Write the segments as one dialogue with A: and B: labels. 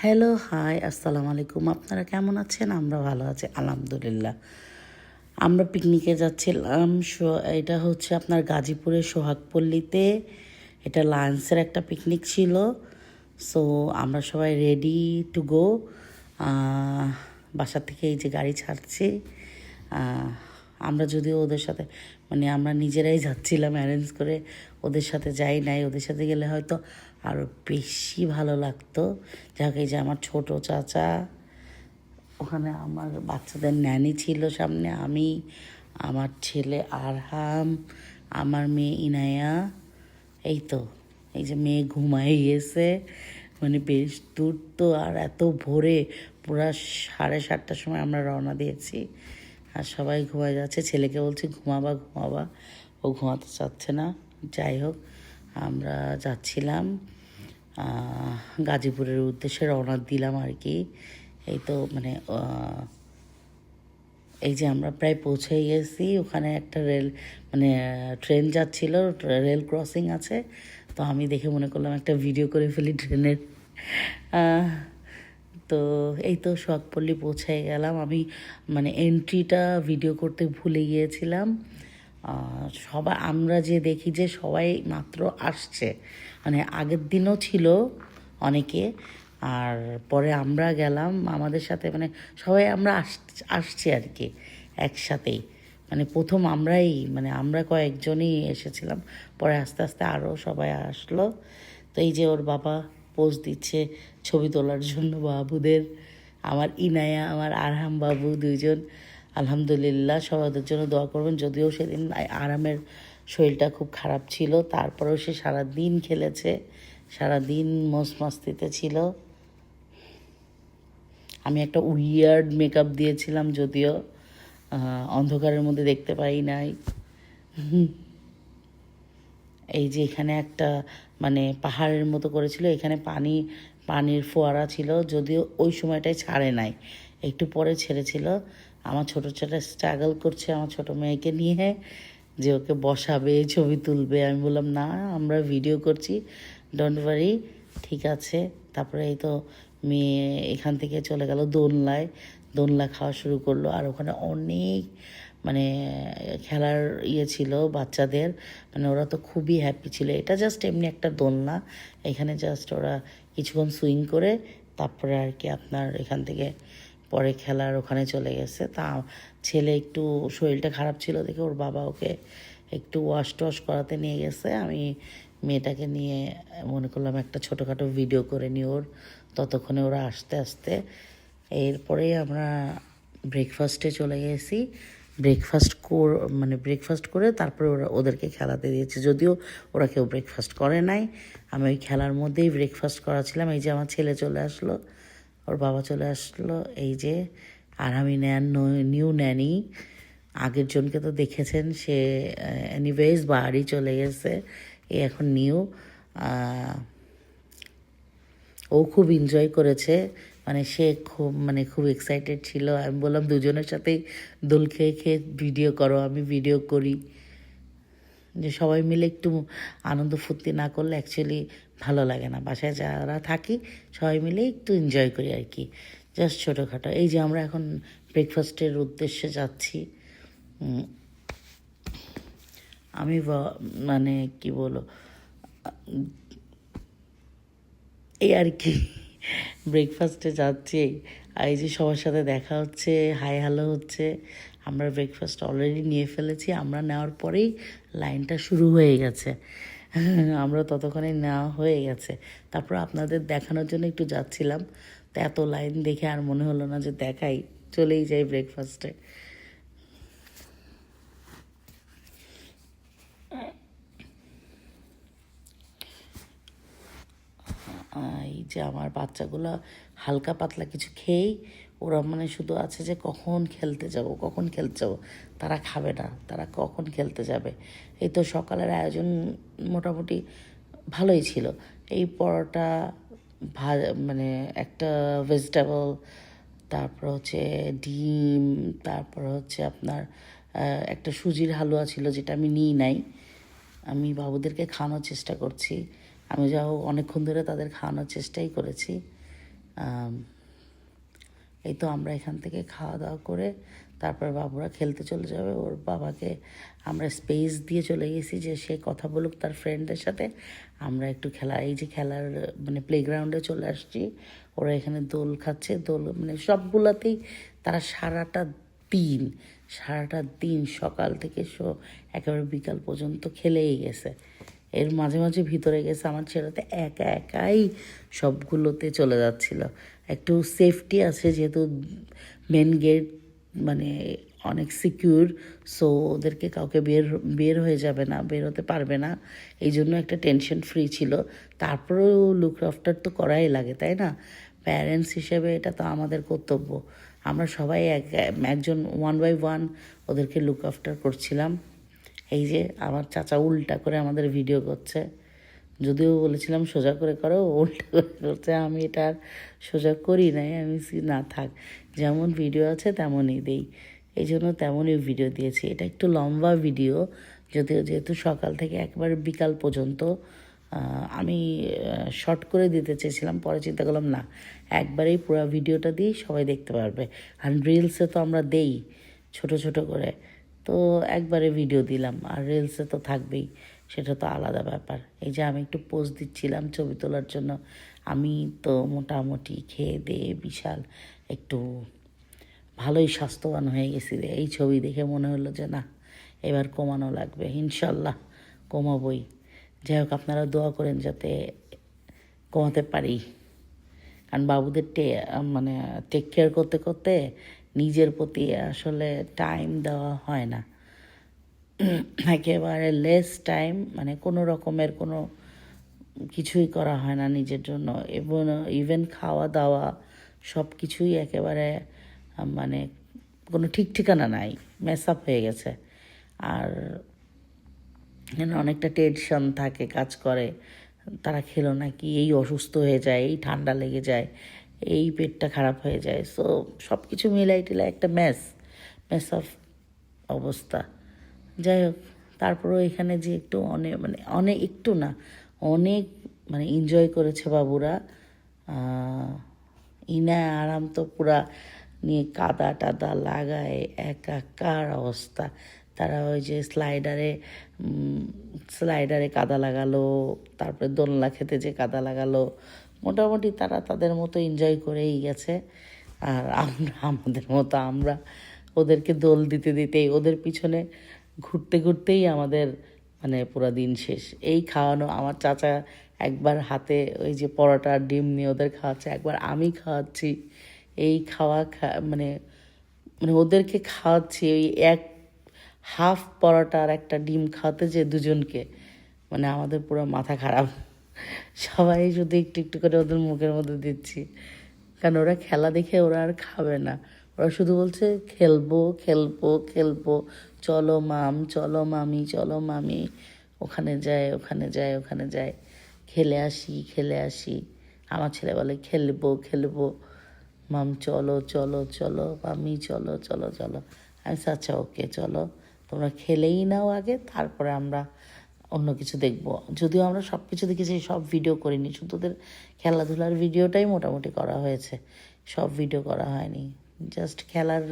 A: Hello, high, আসসালামু আলাইকুম। আপনারা কেমন আছেন? আমরা ভালো আছি, আলহামদুলিল্লাহ। আমরা পিকনিকে যাচ্ছিলাম। এটা হচ্ছে আপনার গাজীপুরের সোহাগপল্লীতে। এটা লায়ন্সের একটা পিকনিক ছিল। সো আমরা সবাই রেডি টু গো। বাসা থেকে এই যে গাড়ি ছাড়ছি। আহ, আমরা যদিও ওদের সাথে আমরা নিজেরাই যাচ্ছিলাম অ্যারেঞ্জ করে, ওদের সাথে যাই নাই। ওদের সাথে গেলে হয়তো আরও বেশি ভালো লাগতো। যাক, এই যে আমার ছোট চাচা, ওখানে আমার বাচ্চাদের ন্যানি ছিল সামনে, আমি, আমার ছেলে আরহাম, আমার মেয়ে ইনায়া। এই তো, এই যে মেয়ে ঘুমাই গেছে, বেশ দূর তো। আর এত ভোরে, পুরা 7:30টার সময় আমরা রওনা দিয়েছি, আর সবাই ঘুমায় যাচ্ছে। ছেলেকে বলছি ঘুমাবা ঘুমাবা, ও ঘুমাতে চাচ্ছে না। যাই হোক, আমরা যাচ্ছিলাম গাজীপুরের উদ্দেশ্যে, রওনা দিলাম আর কি। এই তো এই যে আমরা প্রায় পৌঁছেই গেছি। ওখানে একটা ট্রেন যাচ্ছিল, রেল ক্রসিং আছে। তো আমি দেখে মনে করলাম একটা ভিডিও করে ফেলি ট্রেনের। তো এই তো সোহাগপল্লী পৌঁছে গেলাম। আমি এন্ট্রিটা ভিডিও করতে ভুলে গিয়েছিলাম। সবাই, আমরা যে দেখি যে সবাই মাত্র আসছে, আগের দিনও ছিল অনেকে, আর পরে আমরা গেলাম আমাদের সাথে, সবাই আমরা আসছি আর কি একসাথেই। প্রথম আমরা কয়েকজনই এসেছিলাম, পরে আস্তে আস্তে আরও সবাই আসলো। তো এই যে ওর বাবা পোজ দিচ্ছে ছবি তোলার জন্য বাবুদের। আমার ইনায়া, আমার আরহাম বাবু দুইজন, আলহামদুলিল্লাহ। সবাই ওদের জন্য দোয়া করবেন। যদিও সেদিন আরামের শরীরটা খুব খারাপ ছিল, তারপরেও সে সারাদিন খেলেছে, সারাদিন মস্তিতে ছিল। আমি একটা উইয়ার্ড মেকআপ দিয়েছিলাম, যদিও অন্ধকারের মধ্যে দেখতে পাই নাই। এই যে এখানে একটা পাহাড়ের মতো করেছিল, এখানে পানির ফোয়ারা ছিল, যদিও ওই সময়টাই ছাড়ে নাই, একটু পরে ছেড়েছিল। আমার ছোটো ছোটো স্ট্রাগল করছে আমার ছোটো মেয়েকে নিয়ে, যে ওকে বসাবে, ছবি তুলবে। আমি বললাম না, আমরা ভিডিও করছি, ডোন্ট ওয়ারি, ঠিক আছে। তারপরে এই তো মেয়ে এখান থেকে চলে গেল দোলনায়, দোলনা খাওয়া শুরু করলো। আর ওখানে অনেক খেলার ছিল বাচ্চাদের, ওরা তো খুবই হ্যাপি ছিল। এটা জাস্ট এমনি একটা দোলনা, এখানে জাস্ট ওরা কিছুক্ষণ সুইং করে তারপরে আর কি আপনার এখান থেকে পরে খেলার ওখানে চলে গেছে। তা ছেলে একটু শরীরটা খারাপ ছিল দেখে ওর বাবা ওকে একটু ওয়াশ টোয়াশ করাতে নিয়ে গেছে। আমি মেয়েটাকে নিয়ে মনে করলাম একটা ছোটোখাটো ভিডিও করে নিই ওর, ততক্ষণে ওরা আসতে আসতে। এরপরে আমরা ব্রেকফাস্টে চলে গেছি। ব্রেকফাস্ট করে তারপরে ওদেরকে খেলাতে দিয়েছি, যদিও ওরা কেউ ব্রেকফাস্ট করে নাই। আমি ওই খেলার মধ্যেই ব্রেকফাস্ট করাছিলাম। এই যে আমার ছেলে চলে আসলো, ওর বাবা চলে আসলো, এই যে। আর আমি নিউ ন্যানি, আগের জনকে তো দেখেছেন, সে এনিওয়েজ বাড়ি চলে গেছে, এ এখন নিউ। ও খুব এনজয় করেছে, সে খুব এক্সাইটেড ছিল। আমি বললাম দুজনের সাথেই দোল খেয়ে খেয়ে ভিডিও করো, আমি ভিডিও করি। যে সবাই মিলে একটু আনন্দ ফুর্তি না করলে অ্যাকচুয়ালি ভালো লাগে না। বাসায় যারা থাকি সবাই মিলে একটু এনজয় করি আর কি, জাস্ট ছোটোখাটো। এই যে আমরা এখন ব্রেকফাস্টের উদ্দেশ্যে যাচ্ছি। আমি কি বলো, এই আর কি, ব্রেকফাস্টে যাচ্ছি। আর এই যে সবার সাথে দেখা হচ্ছে, হাই হ্যালো হচ্ছে। আমরা ব্রেকফাস্ট অলরেডি নিয়ে ফেলেছি, আমরা নেওয়ার পরেই লাইনটা শুরু হয়ে গেছে। আমরা ততক্ষণে নেওয়া হয়ে গেছে। তারপর আপনাদের দেখানোর জন্য একটু যাচ্ছিলাম, তো এত লাইন দেখে আর মনে হলো না যে দেখাই, চলেই যাই ব্রেকফাস্টে। এই যে আমার বাচ্চাগুলো হালকা পাতলা কিছু খেয়েই ওরা শুধু আছে যে কখন খেলতে যাব, কখন খেলতে যাব। তারা খাবে না, তারা কখন খেলতে যাবে। এই তো সকালের আয়োজন মোটামুটি ভালোই ছিল। এই পরোটা, একটা ভেজিটেবল, তারপর হচ্ছে ডিম, তারপর হচ্ছে আপনার একটা সুজির হালুয়া ছিল, যেটা আমি নিই নাই। আমি বাবুদেরকে খাওয়ানোর চেষ্টা করছি, আমি যাও অনেকক্ষণ ধরে তাদের খাওয়ানোর চেষ্টাই করেছি। এই তো আমরা এখান থেকে খাওয়া দাওয়া করে তারপর বাবুরা খেলতে চলে যাবে। ওর বাবাকে আমরা স্পেস দিয়ে চলে গেছি যে সে কথা বলুক তার ফ্রেন্ডের সাথে, আমরা একটু এই যে খেলার মানে প্লেগ্রাউন্ডে চলে আসছি। ওরা এখানে দোল খাচ্ছে, দোল মানে সবগুলাতেই তারা সারাটা দিন সকাল থেকে একেবারে বিকাল পর্যন্ত খেলেই গেছে। এর মাঝে মাঝে ভিতরে গেছে, আমার ছেলেতে একা একাই সবগুলোতে চলে যাচ্ছিল। একটু সেফটি আছে যেহেতু মেন গেট মানে অনেক সিকিউর, সো ওদেরকে কাউকে বের হয়ে যাবে না, বের হতে পারবে না, এই জন্য একটা টেনশন ফ্রি ছিল। তারপরেও লুক আফটার তো করাই লাগে, তাই না? প্যারেন্টস হিসেবে এটা তো আমাদের কর্তব্য। আমরা সবাই একজন ওয়ান বাই ওয়ান ওদেরকে লুক আফটার করছিলাম। এই যে আমার চাচা উল্টা করে আমাদের ভিডিও করছে, যদিও বলেছিলাম সোজা করে করো, উল্টা করে করছে। আমি এটা আর সোজা করি নাই, আমি না থাক, যেমন ভিডিও আছে তেমনই দিই, এই জন্য তেমনই ভিডিও দিয়েছি। এটা একটু লম্বা ভিডিও, যদিও যেহেতু সকাল থেকে একবার বিকাল পর্যন্ত আমি শর্ট করে দিতে চেয়েছিলাম, পরে চিন্তা করলাম না, একবারেই পুরো ভিডিওটা দিই, সবাই দেখতে পারবে। আর রিলসে তো আমরা দেই ছোট ছোট করে, তো একবারে ভিডিও দিলাম, আর রিলসে তো থাকবেই, সেটা তো আলাদা ব্যাপার। এই যে আমি একটু পোজ দিচ্ছিলাম ছবি তোলার জন্য। আমি তো মোটামুটি খেয়ে দিয়ে বিশাল একটু ভালোই স্বাস্থ্যবান হয়ে গেছি রে। এই ছবি দেখে মনে হলো যে না, এবার কমানো লাগবে, ইনশাল্লাহ কমাবই। যাই হোক, আপনারা দোয়া করেন যাতে কমাতে পারি, কারণ বাবুদের মানে টেক কেয়ার করতে করতে নিজের প্রতি আসলে টাইম দেওয়া হয় না, একেবারে লেস টাইম, মানে কোনো রকমের কোনো কিছুই করা হয় না নিজের জন্য। এবং ইভেন খাওয়া দাওয়া সব কিছুই একেবারে মানে কোনো ঠিক ঠিকানা নাই, মেস আপ হয়ে গেছে। আর অনেকটা টেনশন থাকে, কাজ করে, তারা খেলো নাকি, এই অসুস্থ হয়ে যায়, এই ঠান্ডা লেগে যায়, এই পেটটা খারাপ হয়ে যায়, সো সব কিছু মিলাই টিলাই একটা মেস অফ অবস্থা। যাই হোক, তারপরেও এখানে যে একটু অনেক একটু না, অনেক মানে এনজয় করেছে বাবুরা। ইনা আরাম তো পুরা নিয়ে কাদা টাদা লাগায় একাকার অবস্থা। তারা ওই যে স্লাইডারে কাদা লাগালো, তারপরে দোলনা খেতে যে কাদা লাগালো, মোটামুটি তারা তাদের মতো এনজয় করেই গেছে। আর আমরা আমাদের মতো আমরা ওদেরকে দোল দিতে দিতেই, ওদের পিছনে ঘুরতে ঘুরতেই আমাদের মানে পুরো দিন শেষ। এই খাওয়ানো, আমার চাচা একবার হাতে ওই যে পরোটা ডিম নিয়ে ওদের খাওয়াচ্ছে, একবার আমি খাওয়াচ্ছি, এই মানে মানে ওদেরকে খাওয়াচ্ছি ওই হাফ পরোটা আর একটা ডিম খাওয়াতে যে দুজনকে, মানে আমাদের পুরো মাথা খারাপ। সবাই শুধু একটু একটু করে ওদের মুখের মধ্যে দিচ্ছি, কারণ ওরা খেলা দেখে ওরা আর খাবে না, ওরা শুধু বলছে খেলবো খেলবো খেলবো, চলো চলো মামি, চলো মামি, ওখানে যায় ওখানে যায় ওখানে যায়, খেলে আসি খেলে আসি। আমার ছেলে বলে খেলবো খেলবো, মাম চলো চলো চলো, মামি চলো চলো চলো। আমি আচ্ছা ওকে চলো, তোমরা খেলেই নাও আগে, তারপরে আমরা অন্য কিছু দেখব। যদিও আমরা সব কিছু দেখেছি, সব ভিডিও করিনি, শুধু ওদের খেলাধুলার ভিডিওটাই মোটামুটি করা হয়েছে, সব ভিডিও করা হয়নি, জাস্ট খেলার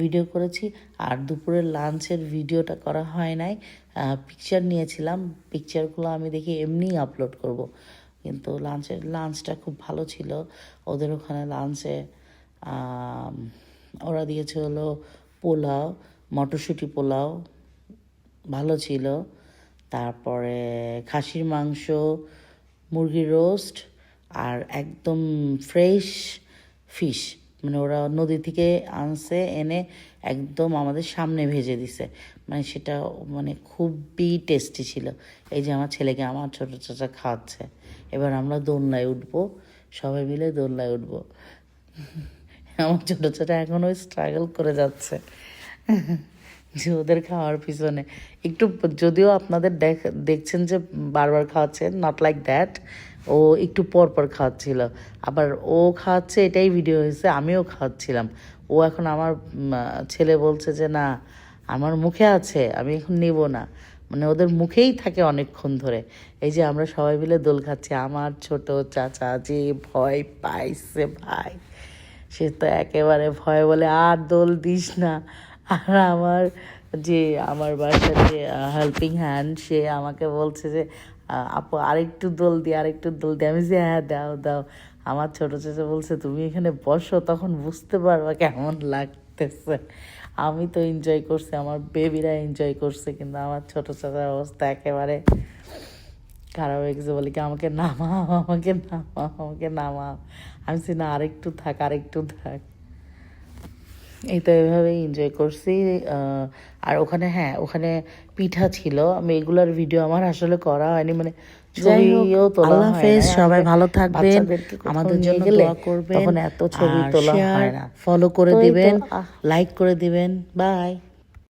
A: ভিডিও করেছি। আর দুপুরের লাঞ্চের ভিডিওটা করা হয় নাই, পিকচার নিয়েছিলাম, পিকচারগুলো আমি দেখি এমনিই আপলোড করব, কিন্তু লাঞ্চটা খুব ভালো ছিল। ওদের ওখানে লাঞ্চে ওরা দিয়েছে হলো পোলাও, মটরশুঁটি পোলাও ভালো ছিল, তারপরে খাসির মাংস, মুরগির রোস্ট, আর একদম ফ্রেশ ফিশ, মানে ওরা নদী থেকে আনছে, এনে একদম আমাদের সামনে ভেজে দিছে, মানে সেটা মানে খুবই টেস্টি ছিল। এই যে আমার ছেলেকে আমার ছোটো চাচা খাওয়াচ্ছে, এবার আমরা দোলনায় উঠবো, সবাই মিলে দোলনায় উঠবো। আমার ছোটো ছোটো এখন ওই স্ট্রাগল করে যাচ্ছে যে ওদের খাওয়ার পিছনে একটু, যদিও আপনাদের দেখছেন যে বারবার খাওয়াচ্ছেন, নট লাইক দ্যাট, ও একটু পর পর খাওয়াচ্ছিল, আবার ও খাওয়াচ্ছে এটাই ভিডিও হয়েছে, আমিও খাওয়াচ্ছিলাম। ও এখন আমার ছেলে বলছে যে না, আমার মুখে আছে, আমি এখন নেব না, মানে ওদের মুখেই থাকে অনেকক্ষণ ধরে। এই যে আমরা সবাই মিলে দোল খাচ্ছি, আমার ছোট চাচা যে ভয় পাইছে ভাই, সে তো একেবারে ভয় বলে আর দোল দিস না। আর আমার বাসার যে হেল্পিং হ্যান্ড, সে আমাকে বলছে যে আপু আরেকটু দোল দি, আরেকটু দোল দি। আমি যে হ্যাঁ দাও দাও। আমার ছোট চাচা বলছে তুমি এখানে বসো, তখন বুঝতে পারবা কেমন লাগতেছে। আমি তো এনজয় করছি, আমার বেবিরা এনজয় করছে, কিন্তু আমার ছোট চাচার অবস্থা একেবারে খারাপ হয়ে গেছে। বলি কি আমাকে নামাও, আমাকে নামাও, আমাকে নামাও। আমি বলছি না আরেকটু থাক, আরেকটু থাক। এই তো এভাবেই এনজয় করছি। আর ওখানে হ্যাঁ, ওখানে পিঠা ছিল। আমি এগুলার ভিডিও আমার আসলে করা হয়নি, মানে ছবিও তোলা
B: আল্লাহ
A: হয়
B: হাফেজ,
A: না।
B: সবাই
A: আসলে
B: ভালো থাকবেন,
A: বাচ্চাদেরকে কোথাও
B: আমাদের
A: নিয়ে
B: জন্য
A: গেলে
B: দোয়া করবেন,
A: তখন এত ছবি
B: আর
A: তোলা
B: শেয়ার
A: হয় না।
B: ফলো করে
A: তো এই তো
B: দিবেন, লাইক করে দিবেন। বাই।